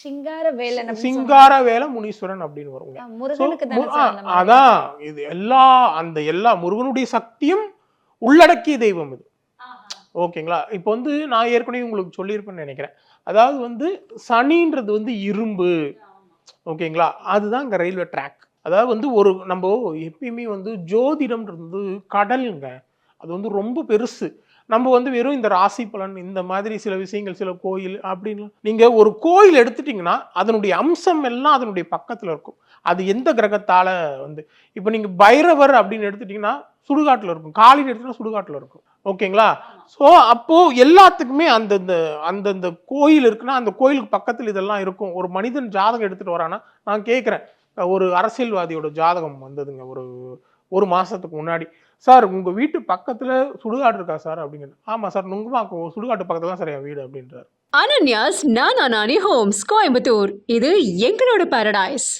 சிங்கார வேலன் அப்படின்னு சொன்னா சிங்கார வேல முனீஸ்வரன் அப்படின்னு வருங்க. So, முருகனுக்கு தானே சார் அந்த மாதிரி? அதான் இது எல்லா முருகனுடைய சக்தியும் உள்ளடக்கிய தெய்வம் இது. ஓகேங்களா? இப்போ வந்து நான் ஏற்கனவே உங்களுக்கு சொல்லியிருப்பேன்னு நினைக்கிறேன். அதாவது வந்து சனின்றது வந்து இரும்பு. ஓகேங்களா? அதுதான் இங்க ரயில்வே ட்ராக். அதாவது வந்து நம்ம எப்பயுமே வந்து ஜோதிடம்ன்றது வந்து கடலுங்க. அது வந்து ரொம்ப பெருசு. நம்ம வந்து வெறும் இந்த ராசி பலன் இந்த மாதிரி சில விஷயங்கள், சில கோயில் அப்படின்னு நீங்க ஒரு கோயில் எடுத்துட்டீங்கன்னா அதனுடைய அம்சம் எல்லாம் அதனுடைய பக்கத்துல இருக்கும். அது எந்த கிரகத்தால வந்து இப்போ நீங்க பைரவர் அப்படின்னு எடுத்துட்டீங்கன்னா சுடுகாட்டுல இருக்கும். காளின்னு எடுத்தீங்கன்னா சுடுகாட்டுல இருக்கும். ஓகேங்களா? ஸோ அப்போ எல்லாத்துக்குமே அந்தந்த அந்தந்த கோயில் இருக்குன்னா அந்த கோயிலுக்கு பக்கத்தில் இதெல்லாம் இருக்கும். ஒரு மனிதன் ஜாதகம் எடுத்துட்டு வரானா நான் கேட்குறேன். ஒரு அரசியல்வாதியோட ஜாதகம் வந்ததுங்க ஒரு மாசத்துக்கு முன்னாடி. சார் உங்க வீட்டு பக்கத்துல சுடுகாடு இருக்கா சார் அப்படிங்கிறது. ஆமா சார் நுங்கம்பாக்கம் சுடுகாட்டு பக்கத்துல தான் சார் என் வீடு அப்படின்றாரு. அனன்யாஸ் நானா நானி ஹோம்ஸ் கோயம்புத்தூர். இது எங்களோட பாரடைஸ்.